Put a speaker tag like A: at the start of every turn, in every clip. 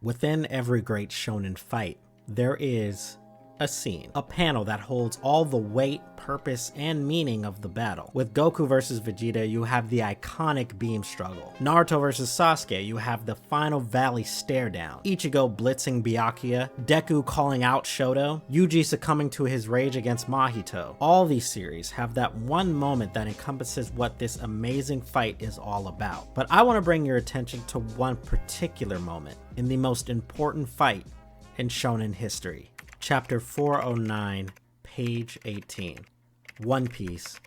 A: Within every great shonen fight, there is a scene, a panel that holds all the weight, purpose, and meaning of the battle. With Goku versus Vegeta, you have the iconic beam struggle. Naruto versus Sasuke, you have the final valley stare down. Ichigo blitzing Byakuya, Deku calling out Shoto, Yuji succumbing to his rage against Mahito. All these series have that one moment that encompasses what this amazing fight is all about. But I want to bring your attention to one particular moment in the most important fight in shonen history. Chapter 409, page 18. One Piece,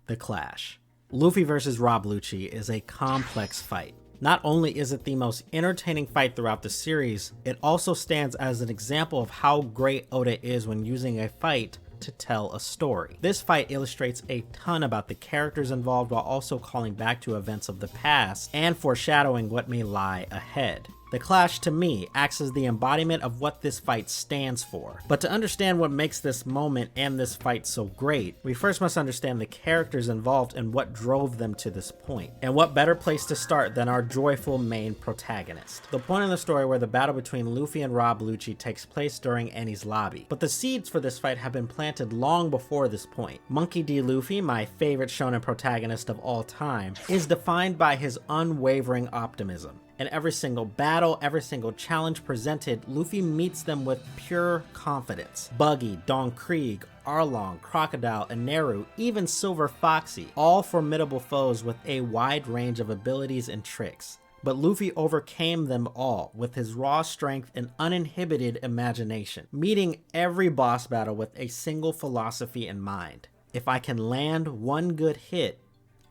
A: The Clash. Luffy versus Rob Lucci is a complex fight. Not only is it the most entertaining fight throughout the series, it also stands as an example of how great Oda is when using a fight to tell a story. This fight illustrates a ton about the characters involved while also calling back to events of the past and foreshadowing what may lie ahead. The Clash, to me, acts as the embodiment of what this fight stands for. But to understand what makes this moment and this fight so great, we first must understand the characters involved and what drove them to this point. And what better place to start than our joyful main protagonist? The point in the story where the battle between Luffy and Rob Lucci takes place during Enies Lobby. But the seeds for this fight have been planted long before this point. Monkey D. Luffy, my favorite shonen protagonist of all time, is defined by his unwavering optimism. In every single battle, every single challenge presented, Luffy meets them with pure confidence. Buggy, Don Krieg, Arlong, Crocodile, and Neru, even Silver Foxy, all formidable foes with a wide range of abilities and tricks. But Luffy overcame them all with his raw strength and uninhibited imagination, meeting every boss battle with a single philosophy in mind. If I can land one good hit,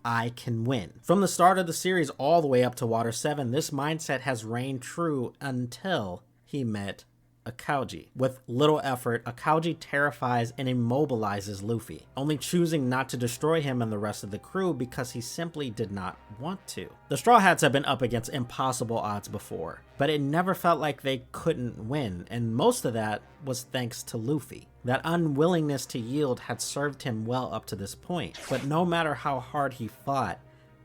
A: I can win. From the start of the series all the way up to Water 7, this mindset has reigned true until he met Akauji. With little effort, Akauji terrifies and immobilizes Luffy, only choosing not to destroy him and the rest of the crew because he simply did not want to. The Straw Hats have been up against impossible odds before, but it never felt like they couldn't win, and most of that was thanks to Luffy. That unwillingness to yield had served him well up to this point, but no matter how hard he fought,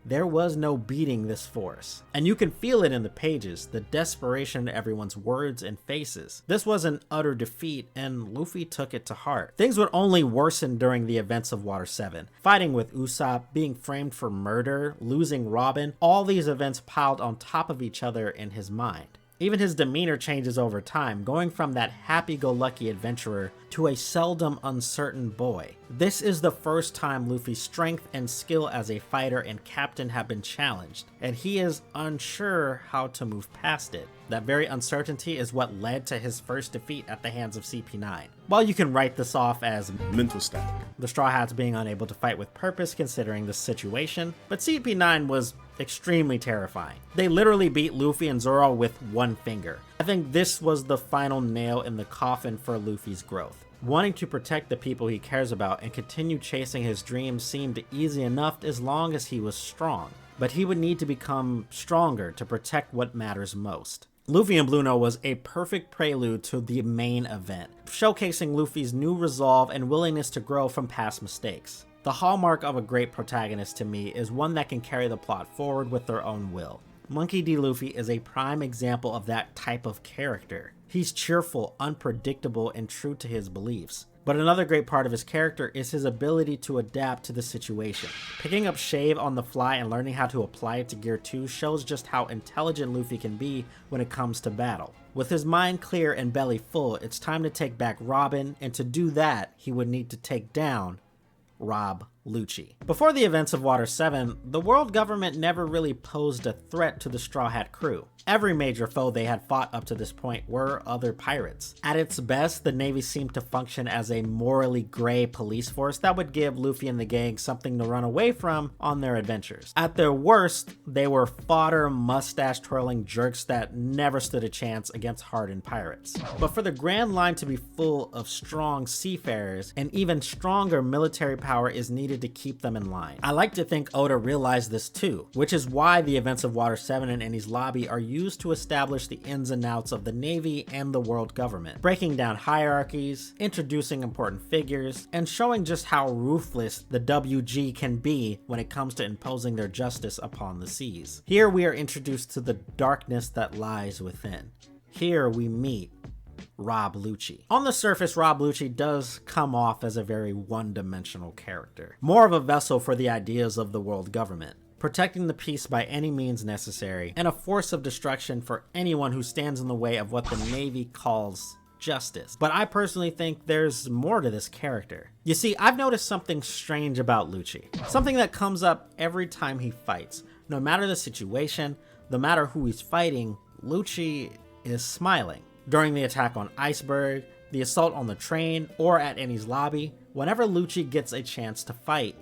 A: there was no beating this force. And you can feel it in the pages, the desperation in everyone's words and faces. This was an utter defeat, and Luffy took it to heart. Things would only worsen during the events of Water 7. Fighting with Usopp, being framed for murder, losing Robin, all these events piled on top of each other in his mind. Even his demeanor changes over time, going from that happy-go-lucky adventurer to a seldom uncertain boy. This is the first time Luffy's strength and skill as a fighter and captain have been challenged, and he is unsure how to move past it. That very uncertainty is what led to his first defeat at the hands of CP9. While you can write this off as
B: mental static,
A: the Straw Hats being unable to fight with purpose considering the situation, but CP9 was extremely terrifying. They literally beat Luffy and Zoro with one finger. I think this was the final nail in the coffin for Luffy's growth. Wanting to protect the people he cares about and continue chasing his dreams seemed easy enough as long as he was strong, but he would need to become stronger to protect what matters most. Luffy and Blueno was a perfect prelude to the main event, showcasing Luffy's new resolve and willingness to grow from past mistakes. The hallmark of a great protagonist to me is one that can carry the plot forward with their own will. Monkey D. Luffy is a prime example of that type of character. He's cheerful, unpredictable, and true to his beliefs. But another great part of his character is his ability to adapt to the situation. Picking up Shave on the fly and learning how to apply it to Gear 2 shows just how intelligent Luffy can be when it comes to battle. With his mind clear and belly full, it's time to take back Robin, and to do that, he would need to take down Rob Lucci. Before the events of Water 7, the world government never really posed a threat to the Straw Hat crew. Every major foe they had fought up to this point were other pirates. At its best, the Navy seemed to function as a morally gray police force that would give Luffy and the gang something to run away from on their adventures. At their worst, they were fodder, mustache-twirling jerks that never stood a chance against hardened pirates. But for the Grand Line to be full of strong seafarers, an even stronger military power is needed to keep them in line. I like to think Oda realized this too, which is why the events of Water 7 and Enies Lobby are used to establish the ins and outs of the Navy and the world government, breaking down hierarchies, introducing important figures, and showing just how ruthless the WG can be when it comes to imposing their justice upon the seas. Here we are introduced to the darkness that lies within. Here we meet Rob Lucci. On the surface, Rob Lucci does come off as a very one-dimensional character, more of a vessel for the ideas of the world government, protecting the peace by any means necessary, and a force of destruction for anyone who stands in the way of what the Navy calls justice. But I personally think there's more to this character. You see, I've noticed something strange about Lucci, something that comes up every time he fights. No matter the situation, no matter who he's fighting, Lucci is smiling. During the attack on Iceberg, the assault on the train, or at Enies lobby, whenever Lucci gets a chance to fight,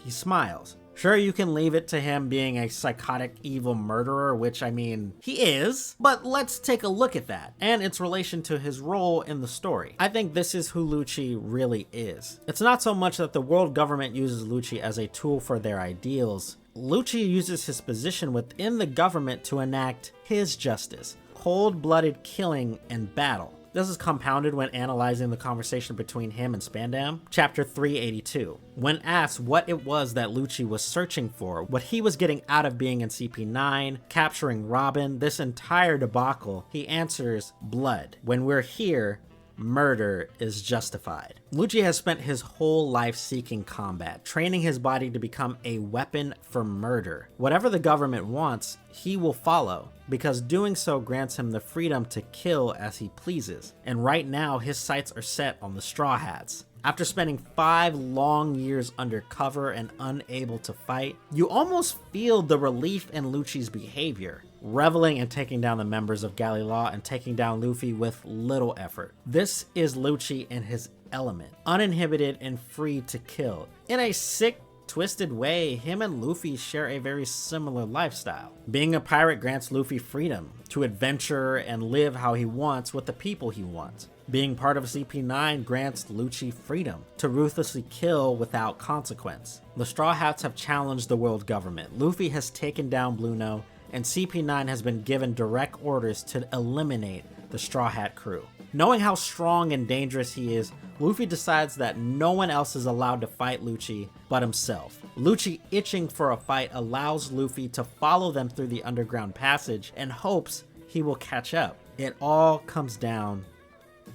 A: he smiles. Sure, you can leave it to him being a psychotic evil murderer, which I mean, he is, but let's take a look at that and its relation to his role in the story. I think this is who Lucci really is. It's not so much that the world government uses Lucci as a tool for their ideals. Lucci uses his position within the government to enact his justice, cold-blooded killing and battle. This is compounded when analyzing the conversation between him and Spandam. Chapter 382. When asked what it was that Lucci was searching for, what he was getting out of being in CP9, capturing Robin, this entire debacle, he answers, blood. When we're here, murder is justified. Lucci has spent his whole life seeking combat, training his body to become a weapon for murder. Whatever the government wants, he will follow, because doing so grants him the freedom to kill as he pleases. And right now, his sights are set on the Straw Hats. After spending 5 long years undercover and unable to fight, you almost feel the relief in Lucci's behavior, reveling in taking down the members of Galley Law and taking down Luffy with little effort. This is Lucci in his element, uninhibited and free to kill. In a sick, twisted way, him and Luffy share a very similar lifestyle. Being a pirate grants Luffy freedom to adventure and live how he wants with the people he wants. Being part of CP9 grants Lucci freedom to ruthlessly kill without consequence. The Straw Hats have challenged the world government. Luffy has taken down Blueno, and CP9 has been given direct orders to eliminate the Straw Hat crew. Knowing how strong and dangerous he is, Luffy decides that no one else is allowed to fight Lucci but himself. Lucci itching for a fight allows Luffy to follow them through the underground passage and hopes he will catch up. It all comes down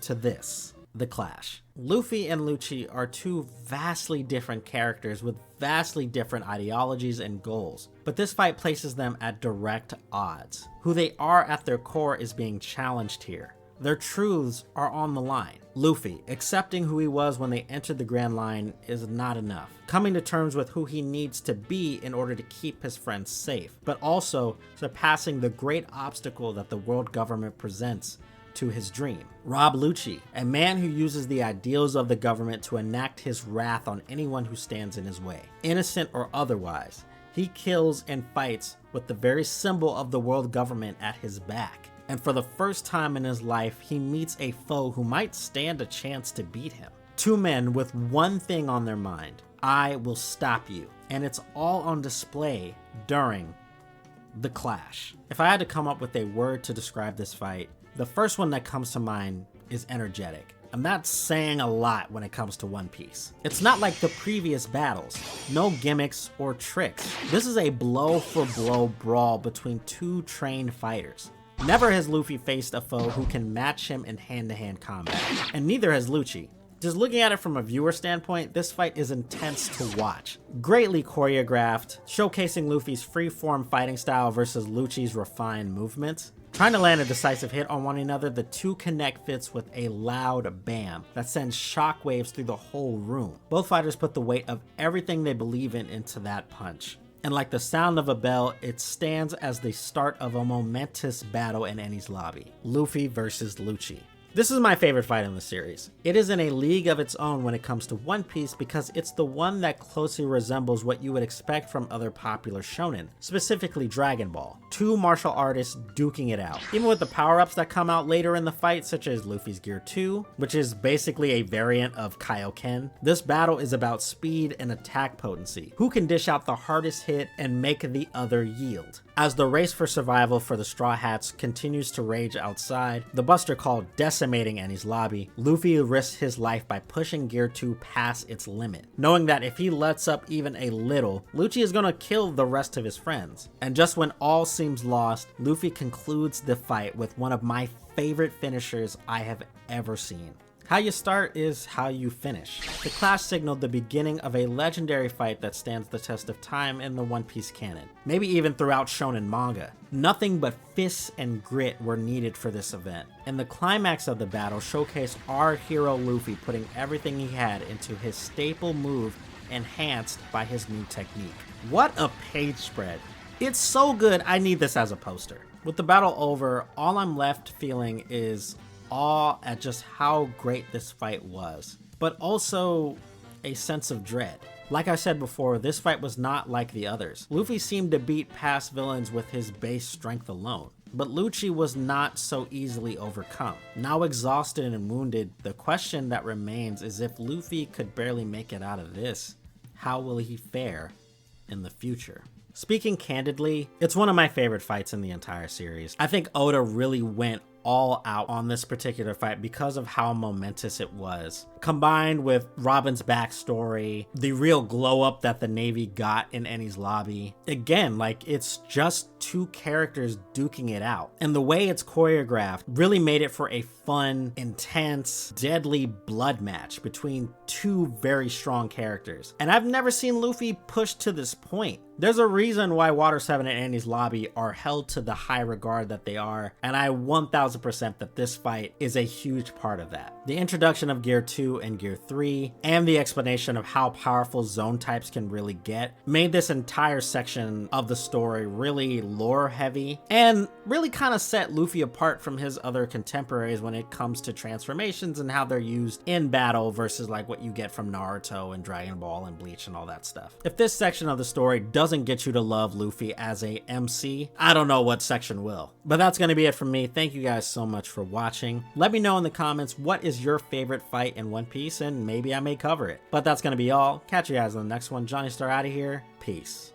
A: to this, the clash. Luffy and Lucci are two vastly different characters with vastly different ideologies and goals, but this fight places them at direct odds. Who they are at their core is being challenged here. Their truths are on the line. Luffy, accepting who he was when they entered the Grand Line is not enough. Coming to terms with who he needs to be in order to keep his friends safe, but also surpassing the great obstacle that the world government presents to his dream. Rob Lucci, a man who uses the ideals of the government to enact his wrath on anyone who stands in his way, innocent or otherwise. He kills and fights with the very symbol of the world government at his back. And for the first time in his life, he meets a foe who might stand a chance to beat him. Two men with one thing on their mind: I will stop you. And it's all on display during the clash. If I had to come up with a word to describe this fight, the first one that comes to mind is energetic. And that's saying a lot when it comes to One Piece. It's not like the previous battles, no gimmicks or tricks. This is a blow-for-blow brawl between two trained fighters. Never has Luffy faced a foe who can match him in hand-to-hand combat, and neither has Lucci. Just looking at it from a viewer standpoint, this fight is intense to watch. Greatly choreographed, showcasing Luffy's free-form fighting style versus Lucci's refined movements. Trying to land a decisive hit on one another, the two connect fits with a loud bam that sends shockwaves through the whole room. Both fighters put the weight of everything they believe in into that punch. And like the sound of a bell, it stands as the start of a momentous battle in Enies lobby. Luffy versus Lucci. This is my favorite fight in the series. It is in a league of its own when it comes to One Piece because it's the one that closely resembles what you would expect from other popular shonen, specifically Dragon Ball. Two martial artists duking it out. Even with the power-ups that come out later in the fight, such as Luffy's Gear 2, which is basically a variant of Kaioken, this battle is about speed and attack potency. Who can dish out the hardest hit and make the other yield? As the race for survival for the Straw Hats continues to rage outside, the Buster Call decimating Enies lobby, Luffy risks his life by pushing Gear 2 past its limit, knowing that if he lets up even a little, Lucci is gonna kill the rest of his friends. And just when all seems lost, Luffy concludes the fight with one of my favorite finishers I have ever seen. How you start is how you finish. The clash signaled the beginning of a legendary fight that stands the test of time in the One Piece canon, maybe even throughout shonen manga. Nothing but fists and grit were needed for this event, and the climax of the battle showcased our hero Luffy putting everything he had into his staple move, enhanced by his new technique. What a page spread. It's so good, I need this as a poster. With the battle over, all I'm left feeling is awe at just how great this fight was, but also a sense of dread. Like I said before, this fight was not like the others. Luffy seemed to beat past villains with his base strength alone, but Lucci was not so easily overcome. Now exhausted and wounded, the question that remains is if Luffy could barely make it out of this, how will he fare in the future? Speaking candidly, it's one of my favorite fights in the entire series. I think Oda really went all out on this particular fight because of how momentous it was. Combined with Robin's backstory, the real glow up that the Navy got in Enies Lobby. Again, like, it's just two characters duking it out. And the way it's choreographed really made it for a fun, intense, deadly blood match between two very strong characters. And I've never seen Luffy pushed to this point. There's a reason why Water 7 and Enies Lobby are held to the high regard that they are, and I 1000% that this fight is a huge part of that. The introduction of Gear 2 and Gear 3, and the explanation of how powerful zone types can really get, made this entire section of the story really lore heavy, and really kind of set Luffy apart from his other contemporaries when it comes to transformations and how they're used in battle versus like what you get from Naruto and Dragon Ball and Bleach and all that stuff. If this section of the story doesn't get you to love Luffy as a MC, I don't know what section will. But that's going to be it from me. Thank you guys so much for watching. Let me know in the comments what is your favorite fight in One Piece, and maybe I may cover it. But that's going to be all. Catch you guys on the next one. Johnny Star out of here. Peace.